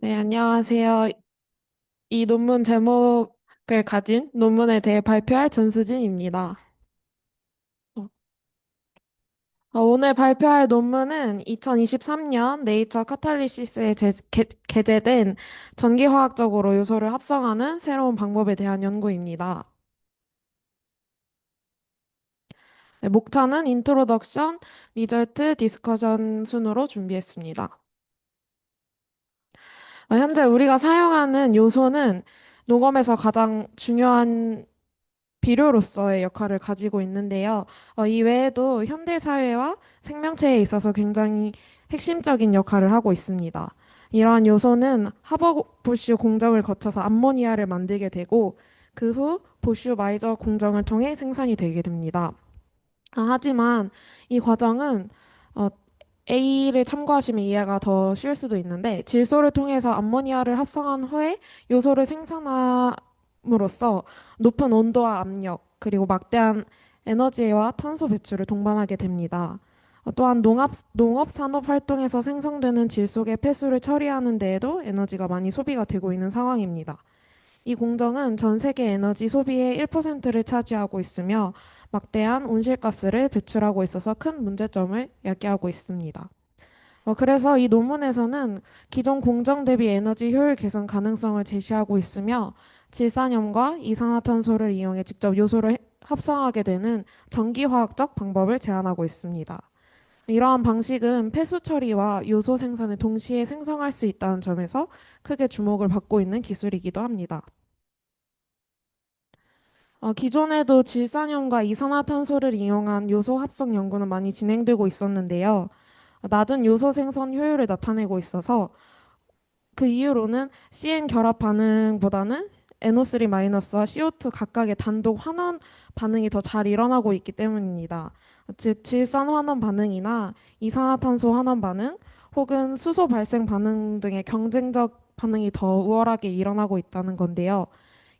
네, 안녕하세요. 이 논문 제목을 가진 논문에 대해 발표할 전수진입니다. 오늘 발표할 논문은 2023년 네이처 카탈리시스에 게재된 전기화학적으로 요소를 합성하는 새로운 방법에 대한 연구입니다. 네, 목차는 인트로덕션, 리절트, 디스커션 순으로 준비했습니다. 현재 우리가 사용하는 요소는 녹음에서 가장 중요한 비료로서의 역할을 가지고 있는데요. 이 외에도 현대 사회와 생명체에 있어서 굉장히 핵심적인 역할을 하고 있습니다. 이러한 요소는 하버보슈 공정을 거쳐서 암모니아를 만들게 되고 그 후 보슈 마이저 공정을 통해 생산이 되게 됩니다. 하지만 이 과정은 어, A를 참고하시면 이해가 더 쉬울 수도 있는데 질소를 통해서 암모니아를 합성한 후에 요소를 생산함으로써 높은 온도와 압력 그리고 막대한 에너지와 탄소 배출을 동반하게 됩니다. 또한 농업 산업 활동에서 생성되는 질소의 폐수를 처리하는 데에도 에너지가 많이 소비가 되고 있는 상황입니다. 이 공정은 전 세계 에너지 소비의 1%를 차지하고 있으며 막대한 온실가스를 배출하고 있어서 큰 문제점을 야기하고 있습니다. 그래서 이 논문에서는 기존 공정 대비 에너지 효율 개선 가능성을 제시하고 있으며 질산염과 이산화탄소를 이용해 직접 요소를 합성하게 되는 전기화학적 방법을 제안하고 있습니다. 이러한 방식은 폐수 처리와 요소 생산을 동시에 생성할 수 있다는 점에서 크게 주목을 받고 있는 기술이기도 합니다. 기존에도 질산염과 이산화탄소를 이용한 요소 합성 연구는 많이 진행되고 있었는데요. 낮은 요소 생성 효율을 나타내고 있어서 그 이유로는 CN 결합 반응보다는 NO3-와 CO2 각각의 단독 환원 반응이 더 잘 일어나고 있기 때문입니다. 즉, 질산 환원 반응이나 이산화탄소 환원 반응 혹은 수소 발생 반응 등의 경쟁적 반응이 더 우월하게 일어나고 있다는 건데요.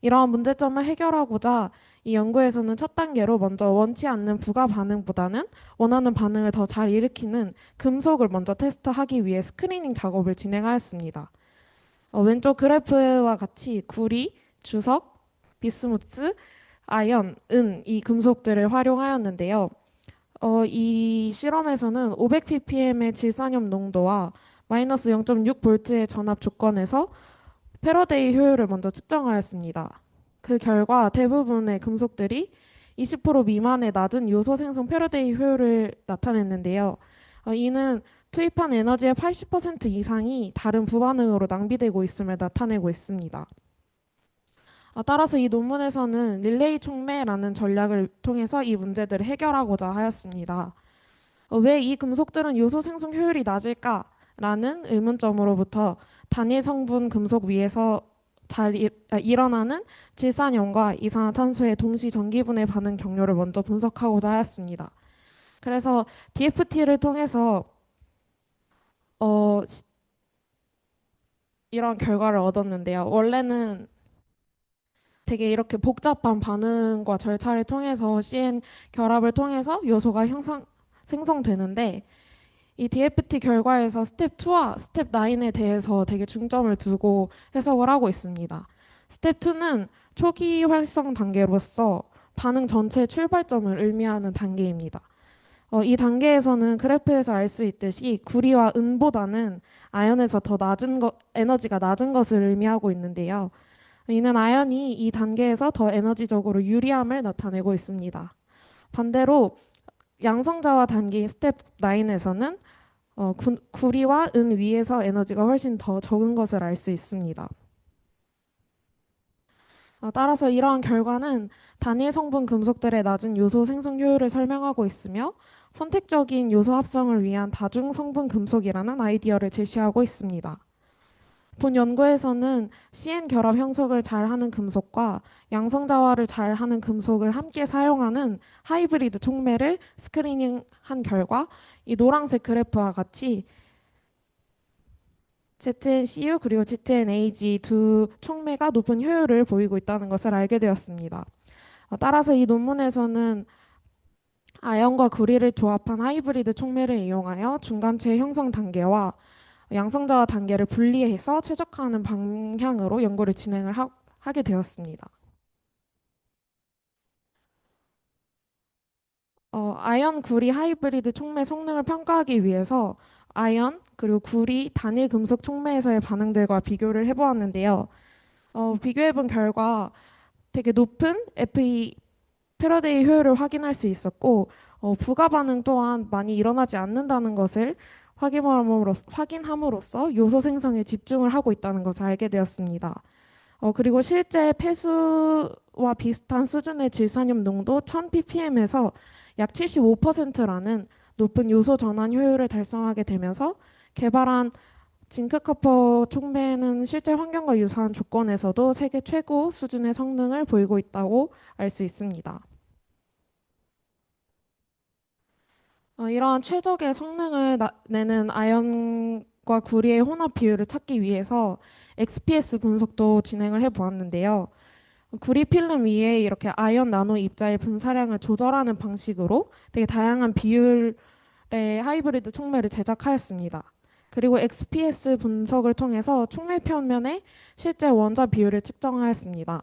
이러한 문제점을 해결하고자 이 연구에서는 첫 단계로 먼저 원치 않는 부가 반응보다는 원하는 반응을 더 잘 일으키는 금속을 먼저 테스트하기 위해 스크리닝 작업을 진행하였습니다. 왼쪽 그래프와 같이 구리, 주석, 비스무스, 아연, 은 이 금속들을 활용하였는데요. 이 실험에서는 500ppm의 질산염 농도와 마이너스 0.6V의 전압 조건에서 패러데이 효율을 먼저 측정하였습니다. 그 결과 대부분의 금속들이 20% 미만의 낮은 요소 생성 패러데이 효율을 나타냈는데요. 이는 투입한 에너지의 80% 이상이 다른 부반응으로 낭비되고 있음을 나타내고 있습니다. 따라서 이 논문에서는 릴레이 촉매라는 전략을 통해서 이 문제들을 해결하고자 하였습니다. 왜 이 금속들은 요소 생성 효율이 낮을까라는 의문점으로부터 단일 성분 금속 위에서 일어나는 질산염과 이산화탄소의 동시 전기분해 반응 경로를 먼저 분석하고자 하였습니다. 그래서 DFT를 통해서 어, 이런 결과를 얻었는데요. 원래는 되게 이렇게 복잡한 반응과 절차를 통해서 CN 결합을 통해서 요소가 생성되는데 이 DFT 결과에서 스텝 2와 스텝 9에 대해서 되게 중점을 두고 해석을 하고 있습니다. 스텝 2는 초기 활성 단계로서 반응 전체 출발점을 의미하는 단계입니다. 이 단계에서는 그래프에서 알 수 있듯이 구리와 은보다는 아연에서 더 에너지가 낮은 것을 의미하고 있는데요. 이는 아연이 이 단계에서 더 에너지적으로 유리함을 나타내고 있습니다. 반대로 양성자와 단계인 스텝 9에서는 구리와 은 위에서 에너지가 훨씬 더 적은 것을 알 수 있습니다. 따라서 이러한 결과는 단일 성분 금속들의 낮은 요소 생성 효율을 설명하고 있으며 선택적인 요소 합성을 위한 다중 성분 금속이라는 아이디어를 제시하고 있습니다. 본 연구에서는 CN 결합 형성을 잘하는 금속과 양성자화를 잘하는 금속을 함께 사용하는 하이브리드 촉매를 스크리닝한 결과 이 노란색 그래프와 같이 ZNCU 그리고 ZNAG 두 촉매가 높은 효율을 보이고 있다는 것을 알게 되었습니다. 따라서 이 논문에서는 아연과 구리를 조합한 하이브리드 촉매를 이용하여 중간체 형성 단계와 양성자와 단계를 분리해서 최적화하는 방향으로 연구를 하게 되었습니다. 아연 구리 하이브리드 촉매 성능을 평가하기 위해서 아연 그리고 구리 단일 금속 촉매에서의 반응들과 비교를 해보았는데요. 비교해본 결과 되게 높은 FE 패러데이 효율을 확인할 수 있었고 부가 반응 또한 많이 일어나지 않는다는 것을 확인함으로써 요소 생성에 집중을 하고 있다는 것을 알게 되었습니다. 그리고 실제 폐수와 비슷한 수준의 질산염 농도 1000ppm에서 약 75%라는 높은 요소 전환 효율을 달성하게 되면서 개발한 징크커퍼 촉매는 실제 환경과 유사한 조건에서도 세계 최고 수준의 성능을 보이고 있다고 알 수 있습니다. 이러한 최적의 성능을 내는 아연과 구리의 혼합 비율을 찾기 위해서 XPS 분석도 진행을 해 보았는데요. 구리 필름 위에 이렇게 아연 나노 입자의 분사량을 조절하는 방식으로 되게 다양한 비율의 하이브리드 촉매를 제작하였습니다. 그리고 XPS 분석을 통해서 촉매 표면의 실제 원자 비율을 측정하였습니다.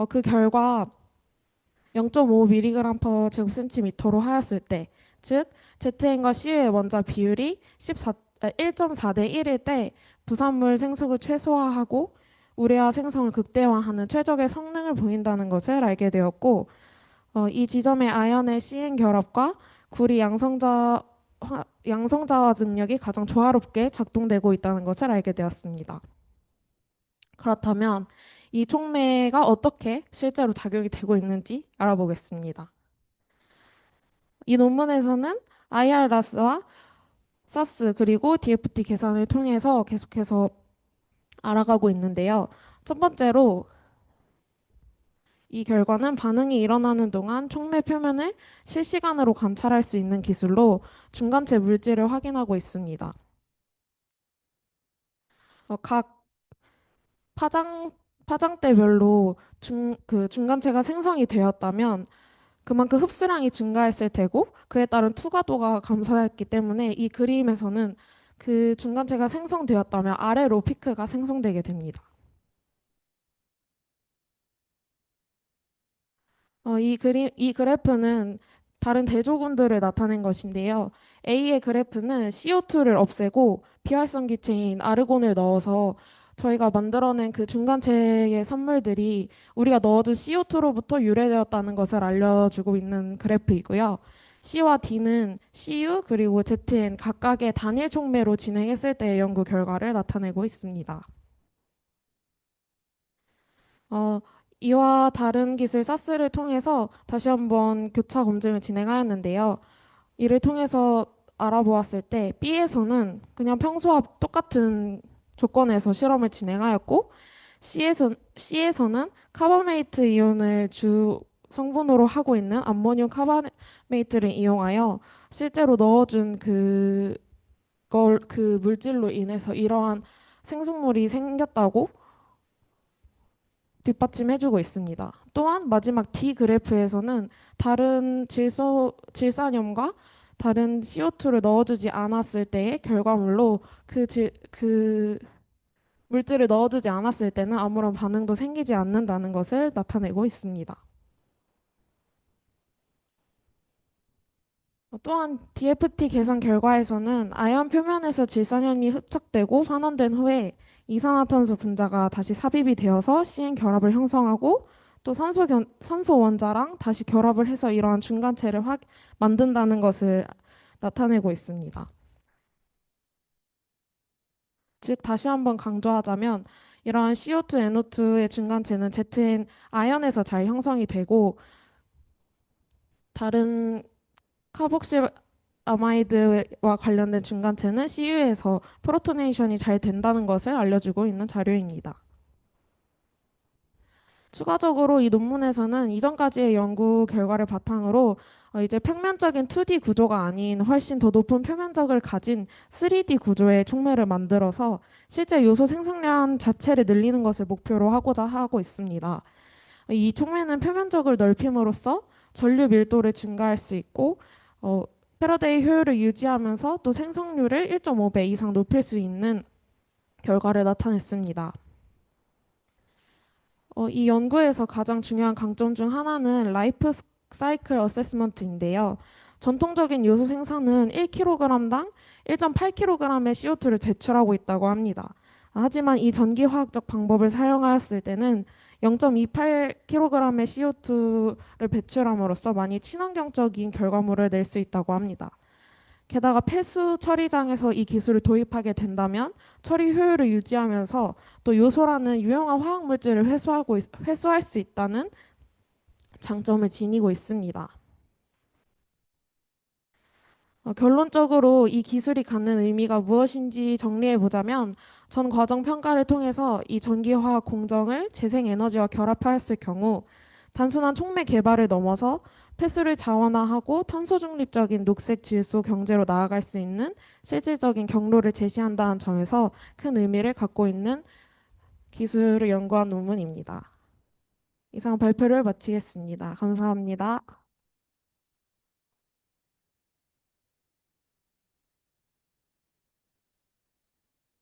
그 결과 0.5mg/제곱센티미터로 하였을 때, 즉 ZN과 CU의 원자 비율이 1.4대 1일 때 부산물 생성을 최소화하고 우레아 생성을 극대화하는 최적의 성능을 보인다는 것을 알게 되었고, 이 지점의 아연의 CN 결합과 구리 양성자와 능력이 가장 조화롭게 작동되고 있다는 것을 알게 되었습니다. 그렇다면 이 촉매가 어떻게 실제로 작용이 되고 있는지 알아보겠습니다. 이 논문에서는 IR라스와 사스 그리고 DFT 계산을 통해서 계속해서 알아가고 있는데요. 첫 번째로 이 결과는 반응이 일어나는 동안 촉매 표면을 실시간으로 관찰할 수 있는 기술로 중간체 물질을 확인하고 있습니다. 각 파장 파장대별로 그 중간체가 생성이 되었다면 그만큼 흡수량이 증가했을 테고 그에 따른 투과도가 감소했기 때문에 이 그림에서는 그 중간체가 생성되었다면 아래로 피크가 생성되게 됩니다. 이 그래프는 다른 대조군들을 나타낸 것인데요. A의 그래프는 CO2를 없애고 비활성 기체인 아르곤을 넣어서 저희가 만들어낸 그 중간체의 산물들이 우리가 넣어준 CO2로부터 유래되었다는 것을 알려주고 있는 그래프이고요. C와 D는 CU 그리고 ZN 각각의 단일 촉매로 진행했을 때의 연구 결과를 나타내고 있습니다. 어, 이와 다른 기술 사스를 통해서 다시 한번 교차 검증을 진행하였는데요. 이를 통해서 알아보았을 때 B에서는 그냥 평소와 똑같은 조건에서 실험을 진행하였고 C에서는 카보메이트 이온을 주 성분으로 하고 있는 암모늄 카보메이트를 이용하여 실제로 넣어준 그 물질로 인해서 이러한 생성물이 생겼다고 뒷받침해주고 있습니다. 또한 마지막 D 그래프에서는 다른 질산염과 다른 CO2를 넣어주지 않았을 때의 결과물로 그 물질을 넣어주지 않았을 때는 아무런 반응도 생기지 않는다는 것을 나타내고 있습니다. 또한 DFT 계산 결과에서는 아연 표면에서 질산염이 흡착되고 환원된 후에 이산화탄소 분자가 다시 삽입이 되어서 CN 결합을 형성하고 또 산소 원자랑 다시 결합을 해서 이러한 중간체를 만든다는 것을 나타내고 있습니다. 즉 다시 한번 강조하자면 이러한 CO2, NO2의 중간체는 ZN 아연에서 잘 형성이 되고 다른 카복실 아마이드와 관련된 중간체는 CU에서 프로토네이션이 잘 된다는 것을 알려주고 있는 자료입니다. 추가적으로 이 논문에서는 이전까지의 연구 결과를 바탕으로 이제 평면적인 2D 구조가 아닌 훨씬 더 높은 표면적을 가진 3D 구조의 촉매를 만들어서 실제 요소 생성량 자체를 늘리는 것을 목표로 하고자 하고 있습니다. 이 촉매는 표면적을 넓힘으로써 전류 밀도를 증가할 수 있고 패러데이 효율을 유지하면서 또 생성률을 1.5배 이상 높일 수 있는 결과를 나타냈습니다. 이 연구에서 가장 중요한 강점 중 하나는 라이프 사이클 어세스먼트인데요. 전통적인 요소 생산은 1kg당 1.8kg의 CO2를 배출하고 있다고 합니다. 하지만 이 전기화학적 방법을 사용하였을 때는 0.28kg의 CO2를 배출함으로써 많이 친환경적인 결과물을 낼 수 있다고 합니다. 게다가 폐수 처리장에서 이 기술을 도입하게 된다면 처리 효율을 유지하면서 또 요소라는 유용한 화학 물질을 회수할 수 있다는 장점을 지니고 있습니다. 결론적으로 이 기술이 갖는 의미가 무엇인지 정리해 보자면 전 과정 평가를 통해서 이 전기화학 공정을 재생에너지와 결합하였을 경우 단순한 촉매 개발을 넘어서 폐수를 자원화하고 탄소 중립적인 녹색 질소 경제로 나아갈 수 있는 실질적인 경로를 제시한다는 점에서 큰 의미를 갖고 있는 기술을 연구한 논문입니다. 이상 발표를 마치겠습니다. 감사합니다.